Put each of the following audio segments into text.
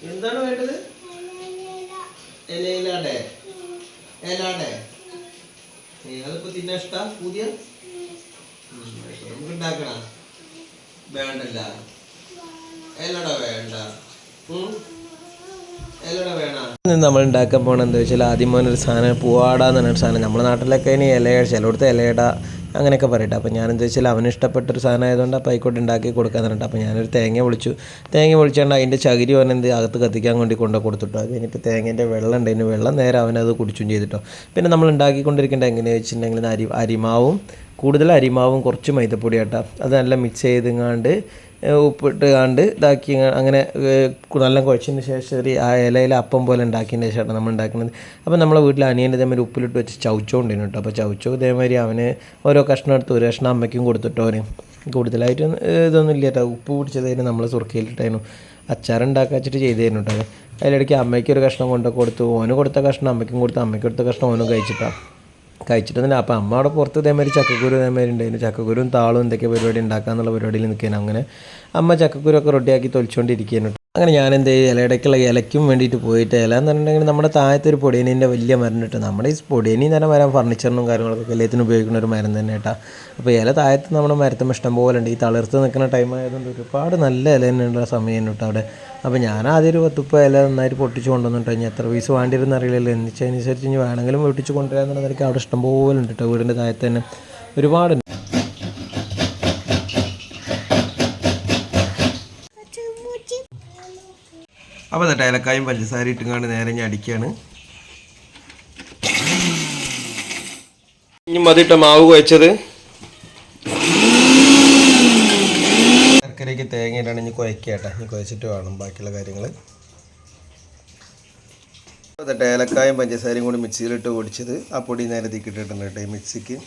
എന്താണ് വേണ്ടത്? ഇലയിലാടെ ഇലാടെ അതിപ്പോ തിന്നാൻ ഇഷ്ടാ പുതിയ നമുക്ക് ഉണ്ടാക്കണ വേണ്ടല്ല എല്ലട വേണ്ട എല്ലട വേണ. നമ്മൾ ഉണ്ടാക്കാൻ പോകണം എന്താ വെച്ചാൽ ആദ്യം ഒരു സാധനം പൂവാടാന്ന് പറഞ്ഞൊരു സാധനം നമ്മുടെ നാട്ടിലൊക്കെ ഇനി ഇല ചിലയിടത്ത് ഇലയിട അങ്ങനെയൊക്കെ പറയട്ടെ. അപ്പോൾ ഞാനെന്താ വെച്ചാൽ അവന് ഇഷ്ടപ്പെട്ടൊരു സാധനം ആയതുകൊണ്ട് അപ്പോൾ ആയിക്കോട്ടെ ഉണ്ടാക്കി കൊടുക്കാൻ പറഞ്ഞിട്ട് അപ്പോൾ ഞാനൊരു തേങ്ങ പൊളിച്ചുകൊണ്ട് അതിൻ്റെ ചകിരി അവനെന്ത് അകത്ത് കത്തിക്കാൻ വേണ്ടി കൊടുത്തിട്ടോ. അത് കഴിഞ്ഞിട്ട് തേങ്ങേൻ്റെ വെള്ളം ഉണ്ടായിരുന്നു, വെള്ളം നേരെ അവനത് കുടിച്ചും ചെയ്തിട്ടോ. പിന്നെ നമ്മൾ ഉണ്ടാക്കിക്കൊണ്ടിരിക്കേണ്ടത് എങ്ങനെയാണെന്ന് വെച്ചിട്ടുണ്ടെങ്കിൽ അരിമാവും കൂടുതൽ അരിമാവും കുറച്ച് മൈദപ്പൊടി ആട്ടോ, അത് നല്ല മിക്സ് ചെയ്തെങ്ങാണ്ട് ഉപ്പിട്ട് കണ്ട് ഇതാക്കി അങ്ങനെ നല്ല കുഴച്ചതിന് ശേഷം ഒരു ആ ഇലയിൽ അപ്പം പോലെ ഉണ്ടാക്കിയതിന് ശേഷമാണ് നമ്മൾ ഉണ്ടാക്കുന്നത്. അപ്പോൾ നമ്മളെ വീട്ടിൽ അനിയൻ്റെ ഇതേമാതിരി ഉപ്പിലിട്ട് വെച്ച് ചവച്ചോ ഉണ്ടായിരുന്നു കേട്ടോ. അപ്പോൾ ചവച്ചോ ഇതേമാതിരി അവന് ഓരോ കഷ്ണം എടുത്ത് ഒരു കഷ്ണം അമ്മയ്ക്കും കൊടുത്തിട്ടോ. അവന് കൂടുതലായിട്ട് ഇതൊന്നും ഇല്ല കേട്ടോ, ഉപ്പ് പിടിച്ചതായിരുന്നു നമ്മൾ സുർക്കയിലിട്ടായിരുന്നു അച്ചാറുണ്ടാക്കി വെച്ചിട്ട് ചെയ്തായിരുന്നു കേട്ടോ. അതിലിടയ്ക്ക് അമ്മയ്ക്ക് ഒരു കഷ്ണം കൊടുത്തു, ഓന് കൊടുത്ത കഷ്ണം അമ്മയ്ക്കും കൊടുത്തു, അമ്മയ്ക്ക് കൊടുത്ത കഷ്ണം ഓനും കഴിച്ചിട്ടൊന്നുമില്ല. അപ്പോൾ അമ്മ അവിടെ പുറത്ത് ഇതേമാതിരി ചക്കക്കുരു ഇതേമാതിരി ഉണ്ടായിരുന്നു, ചക്കക്കുരും താളും എന്തൊക്കെ പരിപാടി ഉണ്ടാക്കാന്നുള്ള പരിപാടിയിൽ നിൽക്കുകയാണ്. അങ്ങനെ അമ്മ ചക്കക്കുരൊക്കെ റെഡിയാക്കി തൊലിച്ചുകൊണ്ടിരിക്കുകയാണ്. അങ്ങനെ ഞാൻ എന്ത് ചെയ്യും, ഇലയിടയ്ക്കുള്ള ഇലയ്ക്കും വേണ്ടിയിട്ട് പോയിട്ട് ഇല എന്ന് പറഞ്ഞിട്ടുണ്ടെങ്കിൽ നമ്മുടെ താഴത്തെ ഒരു പൊടിയനീൻ്റെ വലിയ മരം ഇട്ട് നമ്മുടെ ഈ പൊടിയനി എന്ന് പറഞ്ഞാൽ മരം ഫർണിച്ചറിനും കാര്യങ്ങളൊക്കെ എല്ലാത്തിനും ഉപയോഗിക്കുന്ന ഒരു മരം തന്നെ കേട്ടോ. അപ്പോൾ ഇല താഴത്ത് നമ്മുടെ മരത്തും ഇഷ്ടം പോലെ ഉണ്ട്. ഈ തളിർത്ത് നിൽക്കുന്ന ടൈം ആയതുകൊണ്ട് ഒരുപാട് നല്ല ഇല തന്നെയുള്ള സമയം കേട്ടോ അവിടെ. അപ്പോൾ ഞാൻ ആദ്യം ഒരു 10 ഇല നന്നായിട്ട് പൊട്ടിച്ച് കൊണ്ടുവന്നിട്ട് കഴിഞ്ഞാൽ എത്ര പീസ് വേണ്ടിയിരുന്ന അറിയില്ലല്ലോ, അനുസരിച്ച് ഇനി വേണമെങ്കിലും പൊട്ടിച്ച് കൊണ്ടുവരാമെന്നുള്ളതൊക്കെ അവിടെ ഇഷ്ടം പോലെ ഉണ്ട് കേട്ടോ. വീടിൻ്റെ താഴത്ത് തന്നെ ഒരുപാടുണ്ട്. അപ്പോൾ എന്നിട്ട് ഏലക്കായും പഞ്ചസാര ഇട്ടുകൊണ്ട് നേരെ ഞാൻ അടിക്കുകയാണ്. ഇനി മതിട്ട മാവ് കുഴച്ചത് ശർക്കരയ്ക്ക് തേങ്ങയിട്ടാണ് ഇനി കുഴക്കേട്ടെ, ഇനി കുഴച്ചിട്ട് വേണം ബാക്കിയുള്ള കാര്യങ്ങൾ. എന്നിട്ട് ഏലക്കായും പഞ്ചസാരയും കൂടി മിക്സിയിലിട്ട് പൊടിച്ചത് ആ പൊടി നേരെ തീക്കിട്ടിട്ടുണ്ട് കേട്ടോ ഈ മിക്സിക്ക്.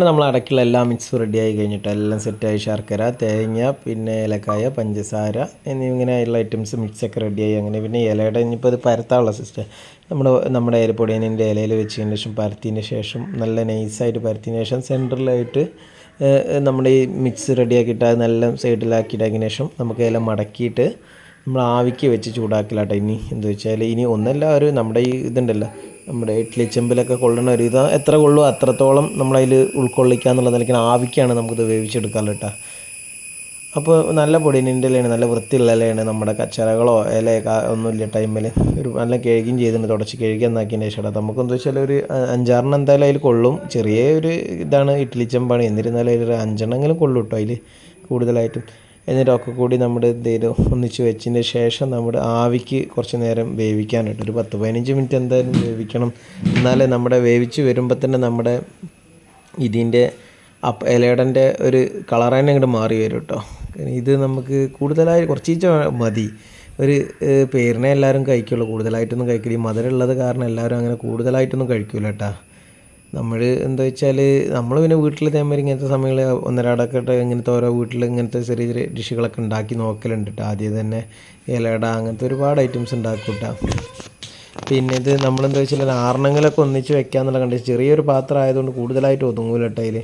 നമ്മൾ അടയ്ക്കുള്ള എല്ലാ മിക്സും റെഡിയായി കഴിഞ്ഞിട്ട് എല്ലാം സെറ്റായി, ശർക്കര, തേങ്ങ, പിന്നെ ഏലക്കായ, പഞ്ചസാര എന്നിങ്ങനെയുള്ള ഐറ്റംസ് മിക്സൊക്കെ റെഡിയായി. അങ്ങനെ പിന്നെ ഇലയുടെ ഇനിയിപ്പോൾ അത് പരത്താനുള്ള സിസ്റ്റം നമ്മുടെ പൊടിയനിൻ്റെ ഇലയിൽ വെച്ചതിന് ശേഷം പരത്തിയതിന് ശേഷം നല്ല നൈസായിട്ട് പരത്തിയതിന് ശേഷം സെൻറ്ററിലായിട്ട് നമ്മുടെ ഈ മിക്സ് റെഡിയാക്കിയിട്ട് അത് നല്ല സൈഡിലാക്കിയിട്ടതിന് ശേഷം നമുക്ക് ഇല മടക്കിയിട്ട് നമ്മൾ ആവിക്ക് വെച്ച് ചൂടാക്കില്ലാട്ടോ. ഇനി എന്താ വെച്ചാൽ ഇനി ഒന്നല്ല ഒരു നമ്മുടെ ഈ ഇതുണ്ടല്ലോ നമ്മുടെ ഇഡ്ഡലി ചെമ്പിലൊക്കെ കൊള്ളുന്ന ഒരു ഇത് എത്ര കൊള്ളുമോ അത്രത്തോളം നമ്മളതിൽ ഉൾക്കൊള്ളിക്കുക എന്നുള്ള നിലയ്ക്ക് ആവിക്കാണ് നമുക്കിത് വേവിച്ചെടുക്കാമല്ലോ കേട്ടോ. അപ്പോൾ നല്ല പൊടിയനിൻ്റെ ഇലയാണ്, നല്ല വൃത്തിയുള്ള ഇലയാണ്, നമ്മുടെ കച്ചറകളോ ഇലയൊക്കെ ഒന്നുമില്ല ടൈമിൽ ഒരു നല്ല കഴുകിയും ചെയ്തിട്ടുണ്ട്, തുടച്ച് കഴുകി എന്നാക്കിയതിൻ്റെ ശേഷം നമുക്കെന്താ വെച്ചാൽ ഒരു 5-6 എന്തായാലും അതിൽ കൊള്ളും. ചെറിയ ഒരു ഇതാണ് ഇഡ്ഡലി ചെമ്പാണ്, എന്നിരുന്നാലും അതിൽ ഒരു 5 കൊള്ളും കേട്ടോ അതിൽ കൂടുതലായിട്ടും. എന്നിട്ടൊക്കെ കൂടി നമ്മുടെ എന്തെങ്കിലും ഒന്നിച്ച് വെച്ചതിന് ശേഷം നമ്മുടെ ആവിക്ക് കുറച്ച് നേരം വേവിക്കാനായിട്ട് ഒരു 10-15 മിനിറ്റ് എന്തായാലും വേവിക്കണം. എന്നാലേ നമ്മുടെ വേവിച്ച് വരുമ്പോൾ തന്നെ നമ്മുടെ ഇതിൻ്റെ ഇലയുടെ ഒരു കളർ തന്നെ അങ്ങോട്ട് മാറി വരും കേട്ടോ. ഇത് നമുക്ക് കൂടുതലായി കുറച്ച് മതി, ഒരു പേരിനെ എല്ലാവരും കഴിക്കുള്ളൂ, കൂടുതലായിട്ടൊന്നും കഴിക്കില്ല. ഈ മധുരമുള്ളത് കാരണം എല്ലാവരും അങ്ങനെ കൂടുതലായിട്ടൊന്നും കഴിക്കില്ല കേട്ടോ. നമ്മൾ എന്താ വെച്ചാൽ നമ്മൾ പിന്നെ വീട്ടിൽ തേമാതിരി ഇങ്ങനത്തെ സമയങ്ങളിൽ ഒന്നരാടൊക്കെ ഇങ്ങനത്തെ ഓരോ വീട്ടിൽ ഇങ്ങനത്തെ ചെറിയ ചെറിയ ഡിഷുകളൊക്കെ ഉണ്ടാക്കി നോക്കലുണ്ട് കേട്ടോ. ആദ്യം തന്നെ ഇലട അങ്ങനത്തെ ഒരുപാട് ഐറ്റംസ് ഉണ്ടാക്കും കേട്ടോ. പിന്നെ ഇത് നമ്മളെന്താ വെച്ചാൽ ആറെണ്ണങ്ങളൊക്കെ ഒന്നിച്ച് വെക്കാന്നുള്ള കണ്ടിട്ട് ചെറിയൊരു പാത്രം ആയതുകൊണ്ട് കൂടുതലായിട്ട് ഒതുങ്ങൂല കേട്ടോ അതിൽ.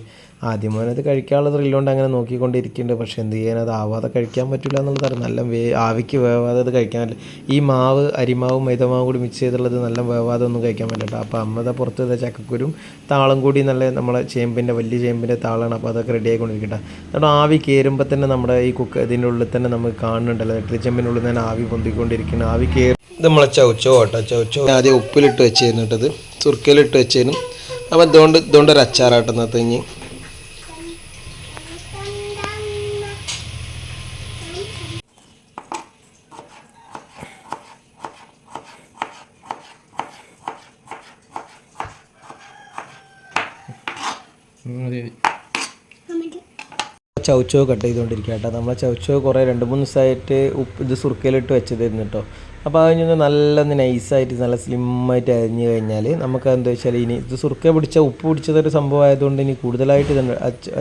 ആദ്യം അത് കഴിക്കാനുള്ള ത്രില്ലുകൊണ്ട് അങ്ങനെ നോക്കിക്കൊണ്ടിരിക്കുന്നുണ്ട്. പക്ഷേ എന്ത് ചെയ്യാൻ, അത് ആവാതെ കഴിക്കാൻ പറ്റില്ല എന്നുള്ളത് നല്ല ആവിക്ക് വേവാതെ അത് കഴിക്കാൻ പറ്റില്ല. ഈ മാവ് അരിമാവും മൈദമാവും കൂടി മിക്സ് ചെയ്തുള്ളത് നല്ല വേവാതെ ഒന്നും കഴിക്കാൻ പറ്റില്ല. അപ്പോൾ അമ്മത പുറത്ത് ചക്കക്കുരും താളം കൂടി നല്ല നമ്മളെ വലിയ ചേമ്പിൻ്റെ താളാണ്. അപ്പോൾ അതൊക്കെ റെഡി ആയിക്കൊണ്ടിരിക്കട്ടെ. എന്നിട്ട് ആവി കയറുമ്പോൾ തന്നെ നമ്മുടെ ഈ ഇതിൻ്റെ ഉള്ളിൽ തന്നെ നമുക്ക് കാണുന്നുണ്ടല്ലോ, ഇഡ്ഡലി ചെമ്പിനുള്ളിൽ തന്നെ ആവി പൊന്തിക്കൊണ്ടിരിക്കണം. ആവി കയറി ഇത് നമ്മളെ ചവച്ചോ കേട്ടോ. ചവച്ചോ ആദ്യം ഉപ്പിലിട്ട് വെച്ചായിരുന്നു കേട്ടത്, സുർക്കയിലിട്ട് വെച്ചായിരുന്നു. അപ്പോൾ ഇതുകൊണ്ടൊരു അച്ചാറാട്ടുന്നത് ഇനി ചവച്ചോ കട്ട് ചെയ്തുകൊണ്ടിരിക്കുക കേട്ടോ. നമ്മളെ ചവച്ചോ കുറേ 2-3 ദിവസമായിട്ട് ഇത് സുർക്കയിലിട്ട് വെച്ചതായിരുന്നു കേട്ടോ. അപ്പോൾ അതിന് നല്ല നൈസായിട്ട് നല്ല സ്ലിമ്മായിട്ട് അരിഞ്ഞ് കഴിഞ്ഞാൽ നമുക്ക് എന്താ വെച്ചാൽ ഇനി ഇത് സുർക്ക പിടിച്ച ഉപ്പ് പിടിച്ചതൊരു സംഭവം ആയതുകൊണ്ട് ഇനി കൂടുതലായിട്ട് ഇത്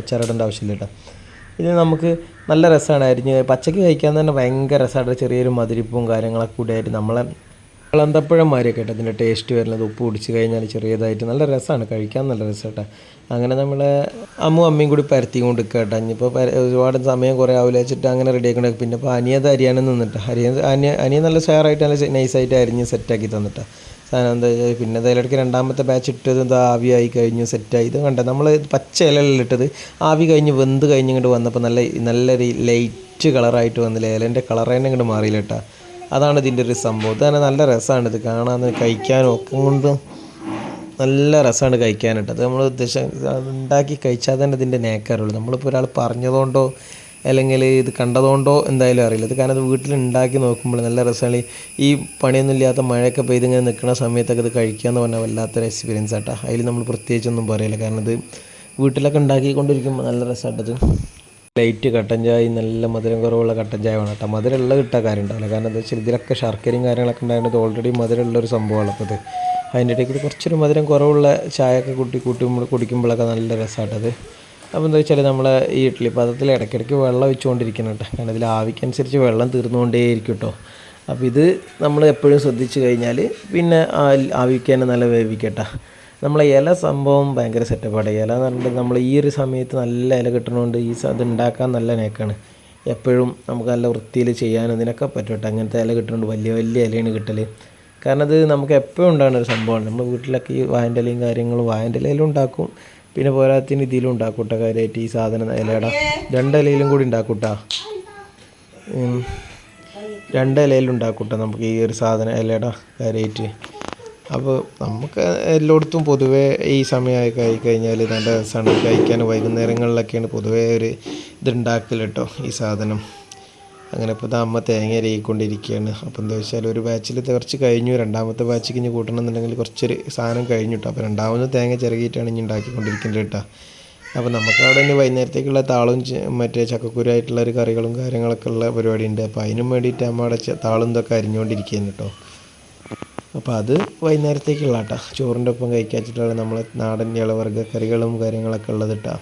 അച്ചാറിടേണ്ട ആവശ്യമില്ല കേട്ടോ. ഇത് നമുക്ക് നല്ല രസമാണ് അരിഞ്ഞ് പച്ചയ്ക്ക് കഴിക്കാൻ തന്നെ ഭയങ്കര രസമാണ്. ചെറിയൊരു മധുരിപ്പും കാര്യങ്ങളൊക്കെ കൂടിയായിട്ട് നമ്മളെ ഇളന്തപ്പഴന്മാരെയൊക്കെ കേട്ടോ ഇതിൻ്റെ ടേസ്റ്റ് വരുന്നത്. ഉപ്പ് പിടിച്ച് കഴിഞ്ഞാൽ ചെറിയതായിട്ട് നല്ല രസമാണ്, കഴിക്കാൻ നല്ല രസം കേട്ടോ. അങ്ങനെ നമ്മൾ അമ്മയും കൂടി പരത്തി കൊണ്ട് കേട്ടോ. ഇനിയിപ്പോൾ ഒരുപാട് സമയം കുറേ ആവില്ല വെച്ചിട്ട് അങ്ങനെ റെഡി ആക്കണ. പിന്നെ ഇപ്പോൾ അനിയത് അരിയാനും നിന്നിട്ട് അനിയ നല്ല ഷെയറായിട്ട് നല്ല നൈസായിട്ട് അരിഞ്ഞ് സെറ്റാക്കി തന്നിട്ടാണ് സാധനം. എന്താ വെച്ചാൽ പിന്നെ അതിലിടയ്ക്ക് രണ്ടാമത്തെ ബാച്ച് ഇട്ടത് എന്താ ആവിയായി കഴിഞ്ഞു, സെറ്റായി. ഇത് കണ്ട നമ്മൾ പച്ച ഇലയിൽ ഇട്ടത് ആവി കഴിഞ്ഞ് വെന്ത് കഴിഞ്ഞിങ്ങോട്ട് വന്നപ്പോൾ നല്ലൊരു ലൈറ്റ് കളറായിട്ട് വന്നില്ല. ഇലേൻ്റെ കളർ തന്നെ ഇങ്ങോട്ട് മാറിയില്ല കേട്ടോ. അതാണ് ഇതിൻ്റെ ഒരു സംഭവം. ഇത് തന്നെ നല്ല രസമാണ് ഇത് കാണാൻ, കഴിക്കാനും ഒക്കെ കൊണ്ട് നല്ല രസമാണ് കഴിക്കാനായിട്ട്. അത് നമ്മൾ ഉണ്ടാക്കി കഴിച്ചാൽ തന്നെ ഇതിൻ്റെ നേക്കറുള്ളൂ. നമ്മളിപ്പോൾ ഒരാൾ പറഞ്ഞതുകൊണ്ടോ അല്ലെങ്കിൽ ഇത് കണ്ടതുകൊണ്ടോ എന്തായാലും അറിയില്ല. ഇത് കാരണം ഇത് വീട്ടിൽ ഉണ്ടാക്കി നോക്കുമ്പോൾ നല്ല രസമാണ്. ഈ പണിയൊന്നും ഇല്ലാത്ത മഴയൊക്കെ പെയ്ത് ഇങ്ങനെ നിൽക്കുന്ന സമയത്തൊക്കെ ഇത് കഴിക്കുക എന്ന് പറഞ്ഞാൽ വല്ലാത്തൊരു എക്സ്പീരിയൻസ് ആട്ടോ. അതിൽ നമ്മൾ പ്രത്യേകിച്ചൊന്നും പറയില്ല, കാരണം ഇത് വീട്ടിലൊക്കെ ഉണ്ടാക്കിക്കൊണ്ടിരിക്കുമ്പോൾ നല്ല രസമായിട്ടത്. ലൈറ്റ് കട്ടൻ ചായ, നല്ല മധുരം കുറവുള്ള കട്ടൻ ചായ വേണം കേട്ടോ. മധുരമുള്ള കിട്ടാൻ കാര്യം ഉണ്ടാവില്ല, കാരണം എന്താ വെച്ചാൽ ഇതിലൊക്കെ ശർക്കരയും കാര്യങ്ങളൊക്കെ ഉണ്ടായത് ഓൾറെഡി മധുരമുള്ളൊരു സംഭവമാണ്. അപ്പോൾ ഇത് അതിൻ്റെ ഇടയ്ക്ക് കുറച്ചൊരു മധുരം കുറവുള്ള ചായയൊക്കെ കുടിക്കുമ്പോഴൊക്കെ നല്ല രസമായിട്ടത്. അപ്പോൾ എന്താ വെച്ചാൽ നമ്മൾ ഈ ഇഡ്ഡലി പാത്രത്തിൽ ഇടയ്ക്കിടയ്ക്ക് വെള്ളം ഒഴിച്ചുകൊണ്ടിരിക്കണം കേട്ടോ, കാരണം ഇതിൽ ആവിക്കനുസരിച്ച് വെള്ളം തീർന്നുകൊണ്ടേയിരിക്കും കേട്ടോ. അപ്പോൾ ഇത് നമ്മൾ എപ്പോഴും ശ്രദ്ധിച്ച് കഴിഞ്ഞാൽ പിന്നെ ആവിക്ക് തന്നെ നല്ല വേവിക്കട്ടോ. നമ്മളെ ഇല സംഭവം ഭയങ്കര സെറ്റപ്പാണ്. ഇല എന്ന് പറഞ്ഞിട്ട് നമ്മൾ ഈ ഒരു സമയത്ത് നല്ല ഇല കിട്ടണതുകൊണ്ട് അത് ഉണ്ടാക്കാൻ നല്ല നേക്കാണ്. എപ്പോഴും നമുക്ക് നല്ല വൃത്തിയിൽ ചെയ്യാനും ഇതിനൊക്കെ പറ്റും കേട്ടോ. അങ്ങനത്തെ ഇല കിട്ടുന്നുണ്ട്, വലിയ വലിയ ഇലയാണ് കിട്ടൽ. കാരണം ഇത് നമുക്ക് എപ്പോഴും ഉണ്ടാകുന്ന ഒരു സംഭവമാണ്. നമ്മൾ വീട്ടിലൊക്കെ ഈ വാഴൻ്റെ ഇലയും കാര്യങ്ങളും വാഴൻ്റെ ഇലയിലും ഉണ്ടാക്കും, പിന്നെ പോരാത്തിന് ഇതിലും ഉണ്ടാക്കും കേട്ടോ. കാര്യമായിട്ട് ഈ സാധനം ഇലയുടെ 2 ഇലയിലും കൂടി ഉണ്ടാക്കും കേട്ടോ. 2 ഇലയിലും ഉണ്ടാക്കും കേട്ടോ നമുക്ക് ഈ ഒരു സാധനം ഇലയുടെ കാര്യമായിട്ട്. അപ്പോൾ നമുക്ക് എല്ലായിടത്തും പൊതുവേ ഈ സമയമായി കഴിഞ്ഞാൽ നല്ല രസമാണ് കഴിക്കാൻ. വൈകുന്നേരങ്ങളിലൊക്കെയാണ് പൊതുവേ ഒരു ഇതുണ്ടാക്കൽ കേട്ടോ ഈ സാധനം. അങ്ങനെ ഇപ്പോൾ അമ്മ തേങ്ങ അരയിക്കൊണ്ടിരിക്കുകയാണ്. അപ്പോൾ എന്താ വെച്ചാൽ ഒരു ബാച്ചിൽ കുറച്ച് കഴിഞ്ഞു, രണ്ടാമത്തെ ബാച്ചിക്ക് ഇനി കൂട്ടണമെന്നുണ്ടെങ്കിൽ കുറച്ചൊരു സാധനം കഴിഞ്ഞു കേട്ടോ. അപ്പോൾ രണ്ടാമത് തേങ്ങ ചിരകിയിട്ടാണ് ഇനി ഉണ്ടാക്കിക്കൊണ്ടിരിക്കുന്നത് കേട്ടോ. അപ്പോൾ നമുക്കവിടെ ഇനി വൈകുന്നേരത്തേക്കുള്ള താളും മറ്റേ ചക്കക്കുരായിട്ടുള്ള ഒരു കറികളും കാര്യങ്ങളൊക്കെ ഉള്ള പരിപാടി ഉണ്ട്. അപ്പോൾ അതിനും വേണ്ടിയിട്ട് അമ്മ അവിടെ താളും ഇതൊക്കെ അരിഞ്ഞുകൊണ്ടിരിക്കുകയാണ് കേട്ടോ. അപ്പോൾ അത് വൈകുന്നേരത്തേക്കുള്ള കേട്ടോ, ചോറിൻ്റെ ഒപ്പം കഴിക്കാച്ചിട്ടുള്ള നമ്മളെ നാടൻ ഇളവർഗ്ഗ കറികളും കാര്യങ്ങളൊക്കെ ഉള്ളത് കേട്ടോ.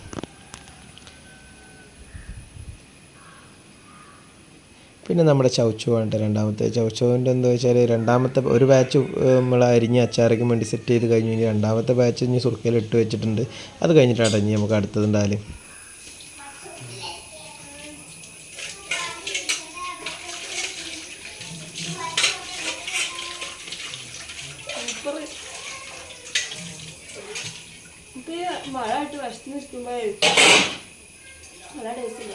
പിന്നെ നമ്മുടെ ചൗച്ചോവാണ് രണ്ടാമത്തെ. ചൗച്ചോവിൻ്റെ എന്താ വെച്ചാൽ രണ്ടാമത്തെ ഒരു ബാച്ച് നമ്മൾ അരിഞ്ഞ് അച്ചാറയ്ക്കും വേണ്ടി സെറ്റ് ചെയ്ത് കഴിഞ്ഞ് കഴിഞ്ഞാൽ രണ്ടാമത്തെ ബാച്ച് ഇനി സുർക്കയിൽ ഇട്ട് വെച്ചിട്ടുണ്ട്. അത് കഴിഞ്ഞിട്ടാണ് ഇനി നമുക്ക് അടുത്തതുണ്ടായാലും. മഴയായിട്ട് വിശന്ന് നിൽക്കുമ്പോൾ നല്ല ടേസ്റ്റില്ല.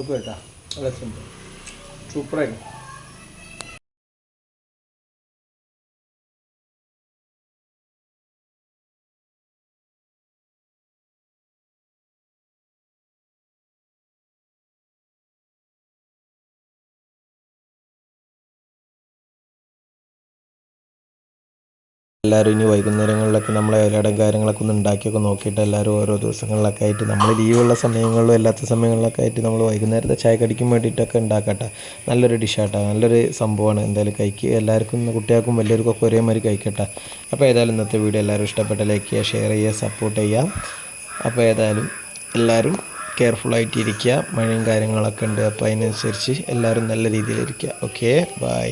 ഓക്കെ കേട്ടോ, നല്ല സിമ്പിൾ, സൂപ്പറായി. എല്ലാവരും ഇനി വൈകുന്നേരങ്ങളിലൊക്കെ നമ്മളെ ഇലയുടെയും കാര്യങ്ങളൊക്കെ ഒന്ന് ഉണ്ടാക്കിയൊക്കെ നോക്കിയിട്ട് എല്ലാവരും ഓരോ ദിവസങ്ങളിലൊക്കെ ആയിട്ട് നമ്മൾ ലീവുള്ള സമയങ്ങളിലും അല്ലാത്ത സമയങ്ങളിലൊക്കെ ആയിട്ട് നമ്മൾ വൈകുന്നേരത്തെ ചായ കടിക്കും വേണ്ടിയിട്ടൊക്കെ ഉണ്ടാക്കട്ടെ. നല്ലൊരു ഡിഷാട്ടോ, നല്ലൊരു സംഭവമാണ്. എന്തായാലും കഴിക്കുക, എല്ലാവർക്കും കുട്ടികൾക്കും വലിയവർക്കൊക്കെ ഒരേമാതിരി കഴിക്കട്ടെ. അപ്പോൾ ഏതായാലും ഇന്നത്തെ വീഡിയോ എല്ലാവരും ഇഷ്ടപ്പെട്ട ലൈക്ക് ചെയ്യുക, ഷെയർ ചെയ്യുക, സപ്പോർട്ട് ചെയ്യുക. അപ്പോൾ ഏതായാലും എല്ലാവരും കെയർഫുള്ളായിട്ടിരിക്കുക. മഴയും കാര്യങ്ങളൊക്കെ ഉണ്ട്, അപ്പോൾ അതിനനുസരിച്ച് എല്ലാവരും നല്ല രീതിയിലിരിക്കുക. Okay, by.